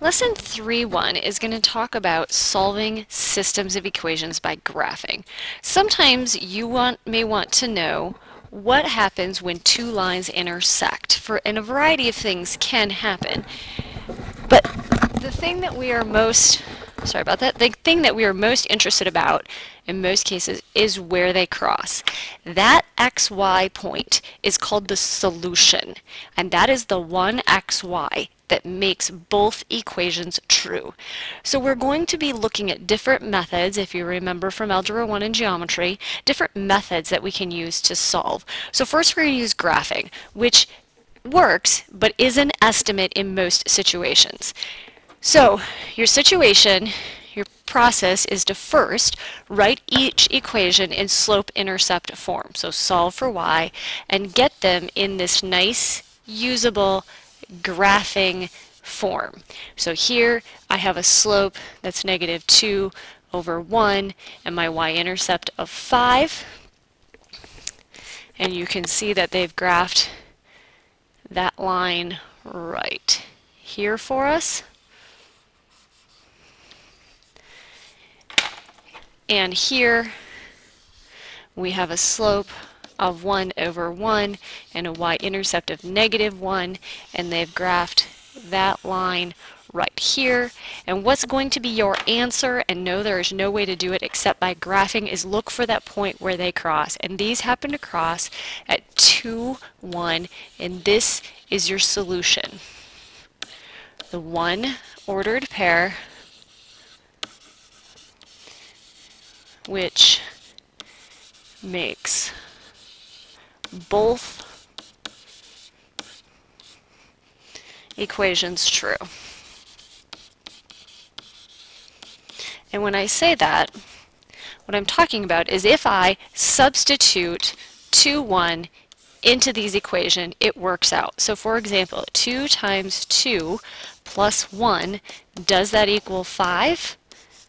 Lesson 3.1 is going to talk about solving systems of equations by graphing. Sometimes you may want to know what happens when two lines intersect, and a variety of things can happen. But the thing that we are most, the thing that we are most interested about in most cases is where they cross. That XY point is called the solution, and that is the one XY that makes both equations true. So we're going to be looking at different methods, if you remember from Algebra 1 and Geometry, different methods that we can use to solve. So first we're going to use graphing, which works but is an estimate in most situations. So your situation, your process is to first write each equation in slope-intercept form. So solve for y and get them in this nice, usable graphing form. So here I have a slope that's -2/1 and my y-intercept of 5. And you can see that they've graphed that line right here for us. And here we have a slope of 1/1 and a y-intercept of -1, and they've graphed that line right here. And what's going to be your answer, and no, there is no way to do it except by graphing, is look for that point where they cross. And these happen to cross at 2, 1, and this is your solution. The one ordered pair which makes both equations true. And when I say that, what I'm talking about is if I substitute 2, 1 into these equations, it works out. So for example, 2 times 2 plus 1, does that equal 5?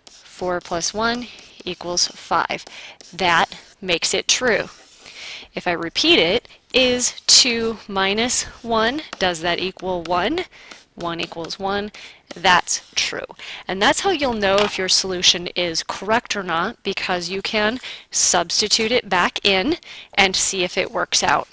4 plus 1 equals 5. That makes it true. If I repeat it, is 2 minus 1, does that equal 1? 1 equals 1. That's true. And that's how you'll know if your solution is correct or not, because you can substitute it back in and see if it works out.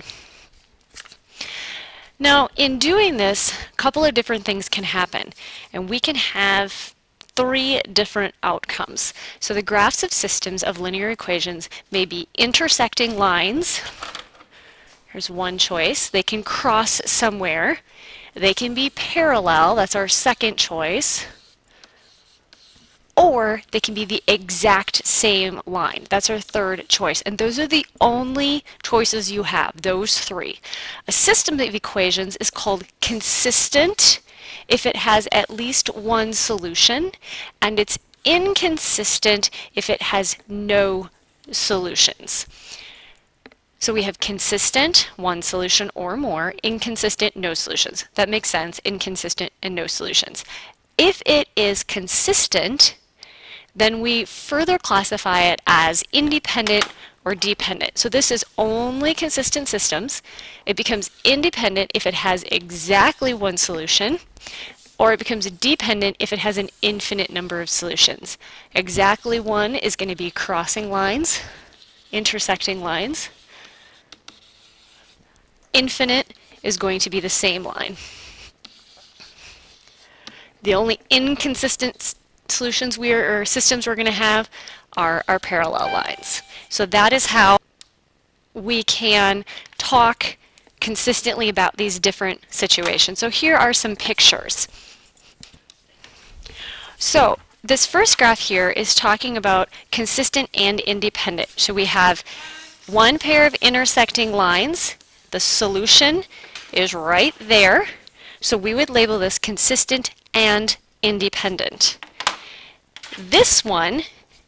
Now, in doing this, a couple of different things can happen, and we can have 3 different outcomes. So the graphs of systems of linear equations may be intersecting lines. Here's one choice. They can cross somewhere. They can be parallel. That's our second choice. Or they can be the exact same line. That's our third choice. And those are the only choices you have, those 3. A system of equations is called consistent if it has at least one solution, and it's inconsistent if it has no solutions. So we have consistent, one solution or more, inconsistent, no solutions. That makes sense, inconsistent and no solutions. If it is consistent, then we further classify it as independent or dependent. So this is only consistent systems. It becomes independent if it has exactly one solution, or it becomes dependent if it has an infinite number of solutions. Exactly one is going to be crossing lines, intersecting lines. Infinite is going to be the same line. The only inconsistent solutions or systems we're going to have are our parallel lines. So that is how we can talk consistently about these different situations. So here are some pictures. So this first graph here is talking about consistent and independent. So we have one pair of intersecting lines. The solution is right there. So we would label this consistent and independent. This one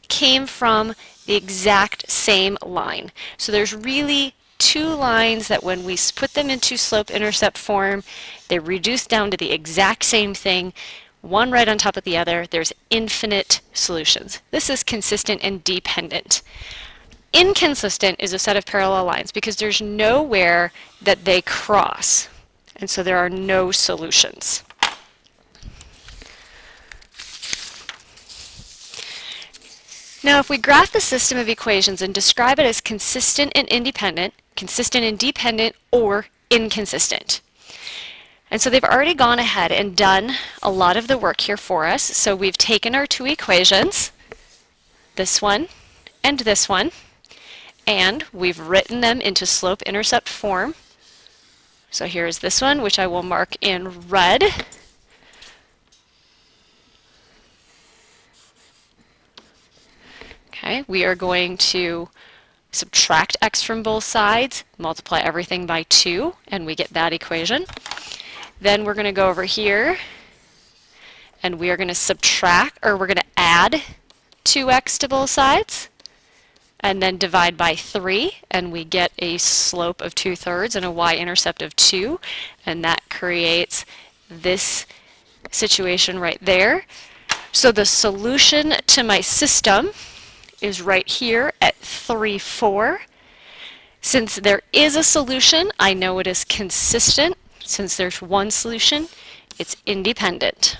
came from the exact same line. So there's really 2 lines that when we put them into slope-intercept form, they reduce down to the exact same thing, one right on top of the other. There's infinite solutions. This is consistent and dependent. Inconsistent is a set of parallel lines because there's nowhere that they cross, and so there are no solutions. Now if we graph the system of equations and describe it as consistent and dependent, or inconsistent. And so they've already gone ahead and done a lot of the work here for us. So we've taken our two equations, this one and this one, and we've written them into slope-intercept form. So here's this one, which I will mark in red. Okay, we are going to subtract x from both sides, multiply everything by 2, and we get that equation. Then we're going to go over here, and we are going to subtract, or we're going to add 2x to both sides, and then divide by 3, and we get a slope of 2/3 and a y-intercept of 2, and that creates this situation right there. So the solution to my system is right here at 3, 4. Since there is a solution, I know it is consistent. Since there's one solution, it's independent.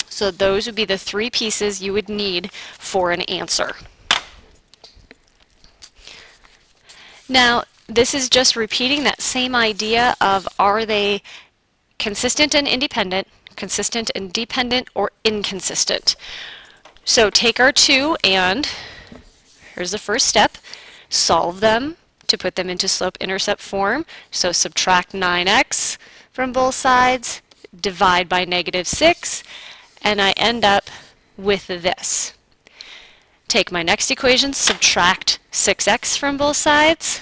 So those would be the three pieces you would need for an answer. Now, this is just repeating that same idea of, are they consistent and independent, consistent and dependent, or inconsistent? So take our two, and here's the first step, solve them to put them into slope-intercept form. So subtract 9x from both sides, divide by -6, and I end up with this. Take my next equation, subtract 6x from both sides,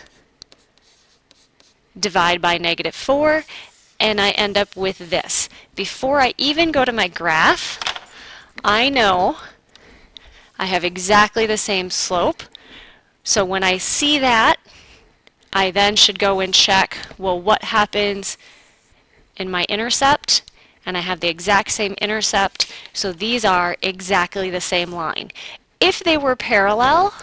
divide by -4, and I end up with this. Before I even go to my graph, I know I have exactly the same slope. So when I see that, I then should go and check, well, what happens in my intercept? And I have the exact same intercept, so these are exactly the same line. If they were parallel,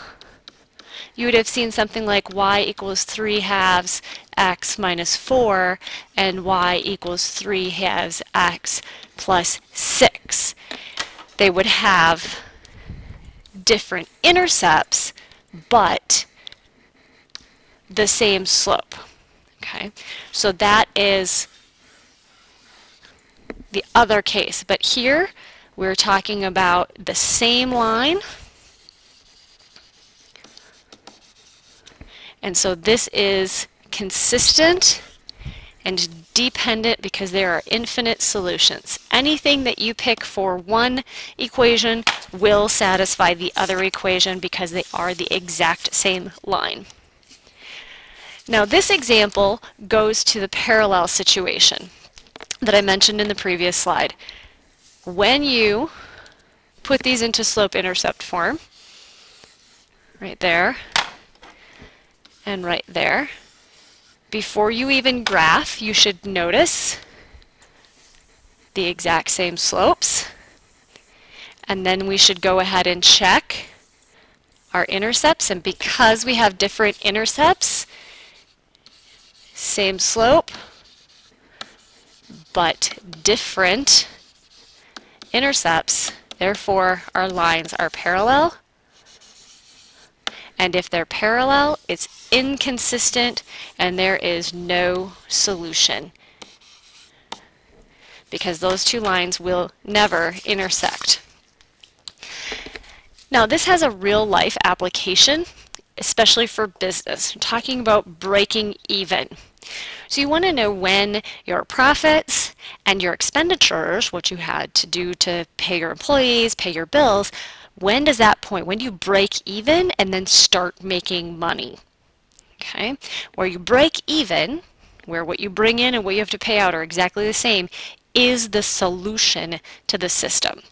you would have seen something like y equals 3/2 x minus 4, and y equals 3/2 x plus 6. They would have different intercepts, but the same slope. Okay, so that is the other case. But here we're talking about the same line. And so this is consistent and dependent because there are infinite solutions. Anything that you pick for one equation will satisfy the other equation because they are the exact same line. Now this example goes to the parallel situation that I mentioned in the previous slide. When you put these into slope-intercept form, right there and right there, before you even graph, you should notice the exact same slopes. And then we should go ahead and check our intercepts. And because we have different intercepts, same slope, but different intercepts, therefore our lines are parallel. And if they're parallel, it's inconsistent and there is no solution because those two lines will never intersect. Now this has a real-life application, especially for business. I'm talking about breaking even. So you want to know when your profits and your expenditures, what you had to do to pay your employees, pay your bills, when does that point, when do you break even and then start making money? Okay, where you break even, where what you bring in and what you have to pay out are exactly the same, is the solution to the system.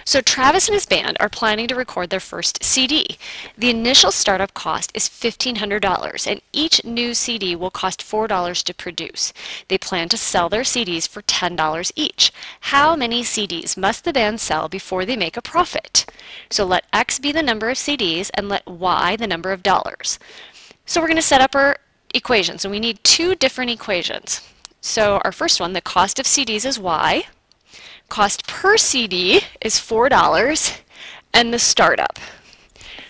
So Travis and his band are planning to record their first CD. The initial startup cost is $1,500 and each new CD will cost $4 to produce. They plan to sell their CDs for $10 each. How many CDs must the band sell before they make a profit? So let X be the number of CDs and let Y the number of dollars. So we're going to set up our equations, and we need two different equations. So our first one, the cost of CDs is Y, cost per CD is $4, and the startup.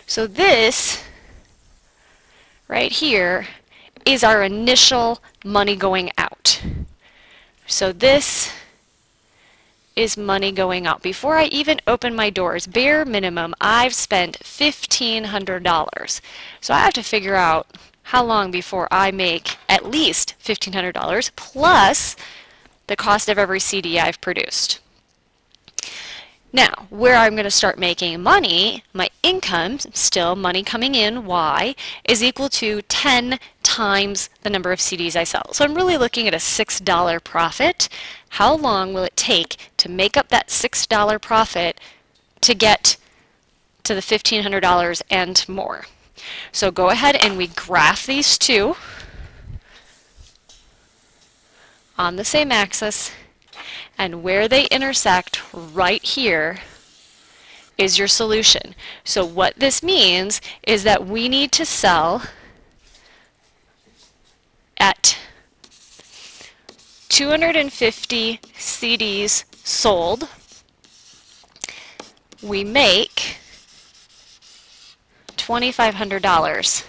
So this right here is our initial money going out. So this is money going out. Before I even open my doors, bare minimum, I've spent $1,500. So I have to figure out how long before I make at least $1,500 plus the cost of every CD I've produced. Now, where I'm going to start making money, my income, still money coming in, Y, is equal to 10 times the number of CDs I sell. So I'm really looking at a $6 profit. How long will it take to make up that $6 profit to get to the $1,500 and more? So go ahead and we graph these two on the same axis, and where they intersect right here is your solution. So what this means is that we need to sell at 250 CDs sold. We make $2,500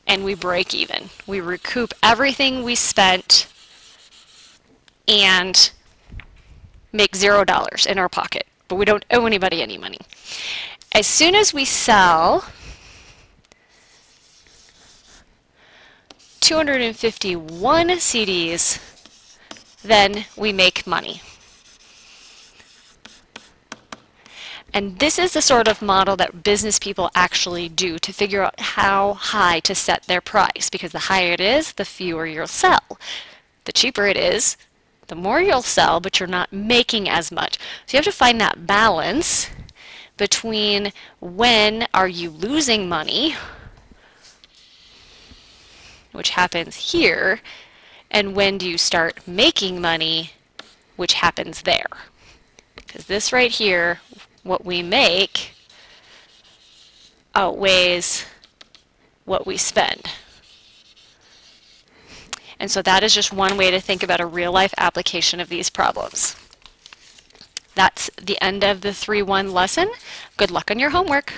and we break even. We recoup everything we spent and make $0 in our pocket, but we don't owe anybody any money. As soon as we sell 251 CDs, then we make money. And this is the sort of model that business people actually do to figure out how high to set their price, because the higher it is, the fewer you'll sell. The cheaper it is, the more you'll sell, but you're not making as much. So you have to find that balance between when are you losing money, which happens here, and when do you start making money, which happens there. Because this right here, what we make outweighs what we spend. And so that is just one way to think about a real-life application of these problems. That's the end of the 3-1 lesson. Good luck on your homework.